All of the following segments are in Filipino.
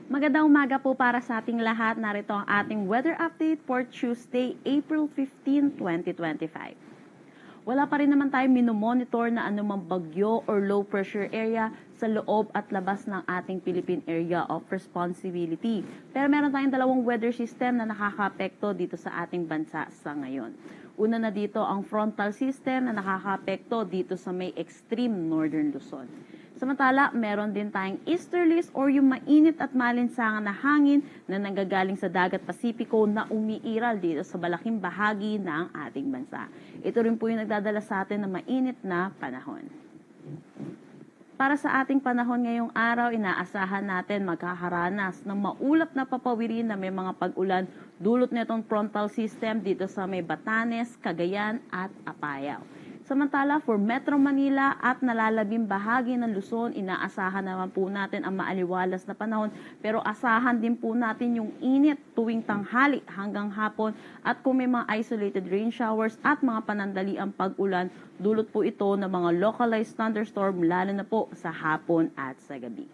Magandang umaga po para sa ating lahat. Narito ang ating weather update for Tuesday, April 15, 2025. Wala pa rin naman tayong minomonitor na anumang bagyo or low pressure area sa loob at labas ng ating Philippine Area of Responsibility. Pero meron tayong dalawang weather system na nakakaapekto dito sa ating bansa sa ngayon. Una na dito ang frontal system na nakakaapekto dito sa may extreme northern Luzon. Samantala, meron din tayong easterlies or yung mainit at malinsangan na hangin na nanggagaling sa dagat Pasipiko na umiiral dito sa malaking bahagi ng ating bansa. Ito rin po yung nagdadala sa atin ng mainit na panahon. Para sa ating panahon ngayong araw, inaasahan natin magkakaranas ng maulap na papawirin na may mga pag-ulan dulot nitong frontal system dito sa may Batanes, Cagayan at Apayao. Samantala, for Metro Manila at nalalabing bahagi ng Luzon, inaasahan naman po natin ang maaliwalas na panahon pero asahan din po natin yung init tuwing tanghali hanggang hapon at kung may mga isolated rain showers at mga panandaliang pag-ulan, dulot po ito ng mga localized thunderstorm lalo na po sa hapon at sa gabi.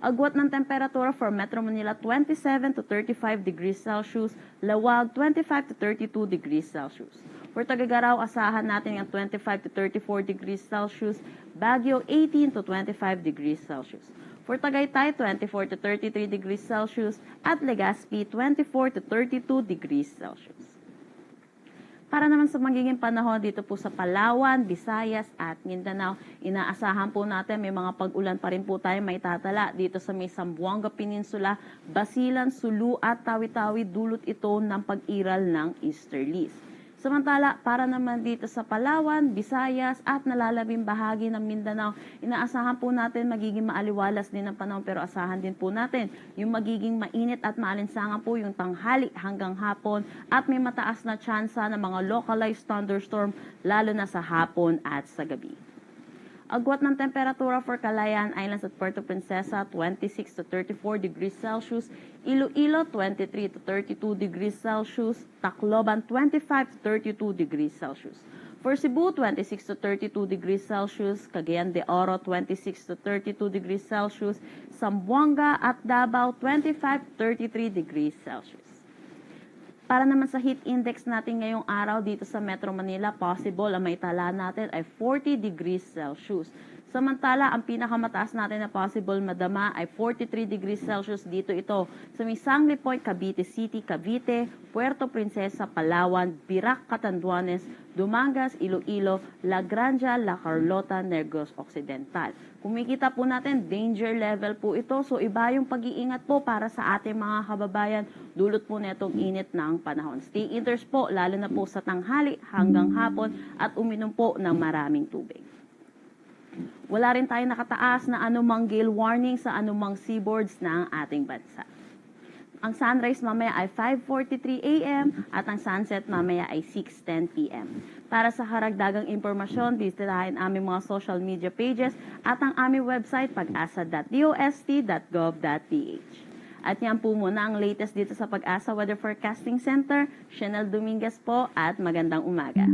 Agwat ng temperatura for Metro Manila 27 to 35 degrees Celsius, Lawag 25 to 32 degrees Celsius. For Tagagaraw, asahan natin ang 25 to 34 degrees Celsius, Baguio 18 to 25 degrees Celsius. For Tagaytay, 24 to 33 degrees Celsius at Legazpi 24 to 32 degrees Celsius. Para naman sa magiging panahon dito po sa Palawan, Visayas at Mindanao, inaasahan po natin may mga pag-ulan pa rin po tayo may tatala dito sa may Zamboanga Peninsula, Basilan, Sulu at Tawi-Tawi, dulot ito ng pag-iral ng easterlies. Samantala, para naman dito sa Palawan, Visayas at nalalabing bahagi ng Mindanao, inaasahan po natin magiging maaliwalas din ang panahon pero asahan din po natin yung magiging mainit at maalinsangan po yung tanghali hanggang hapon at may mataas na tsansa ng mga localized thunderstorm lalo na sa hapon at sa gabi. Agwat ng temperatura for Calayan Islands at Puerto Princesa, 26 to 34 degrees Celsius, Iloilo, 23 to 32 degrees Celsius, Tacloban, 25 to 32 degrees Celsius. For Cebu, 26 to 32 degrees Celsius, Cagayan de Oro, 26 to 32 degrees Celsius, Zamboanga at Davao, 25 to 33 degrees Celsius. Para naman sa heat index natin ngayong araw dito sa Metro Manila, possible ang maitala natin ay 40 degrees Celsius. Samantala, ang pinakamataas natin na possible madama ay 43 degrees Celsius dito ito sa may Sangley Point, Cavite City, Cavite, Puerto Princesa, Palawan, Birac, Catanduanes, Dumangas, Iloilo, La Granja, La Carlota, Negros Occidental. Kumikita po natin, danger level po ito. So iba yung pag-iingat po para sa ating mga kababayan dulot po netong init ng panahon. Stay indoors po, lalo na po sa tanghali hanggang hapon at uminom po ng maraming tubig. Wala rin tayong nakataas na anumang gale warning sa anumang seaboards ng ating bansa. Ang sunrise mamaya ay 5:43 a.m. at ang sunset mamaya ay 6:10 p.m. Para sa karagdagang impormasyon, bisitahin aming mga social media pages at ang aming website pag-asa.dost.gov.ph. At yan po muna ang latest dito sa Pag-asa Weather Forecasting Center. Chanel Dominguez po at magandang umaga.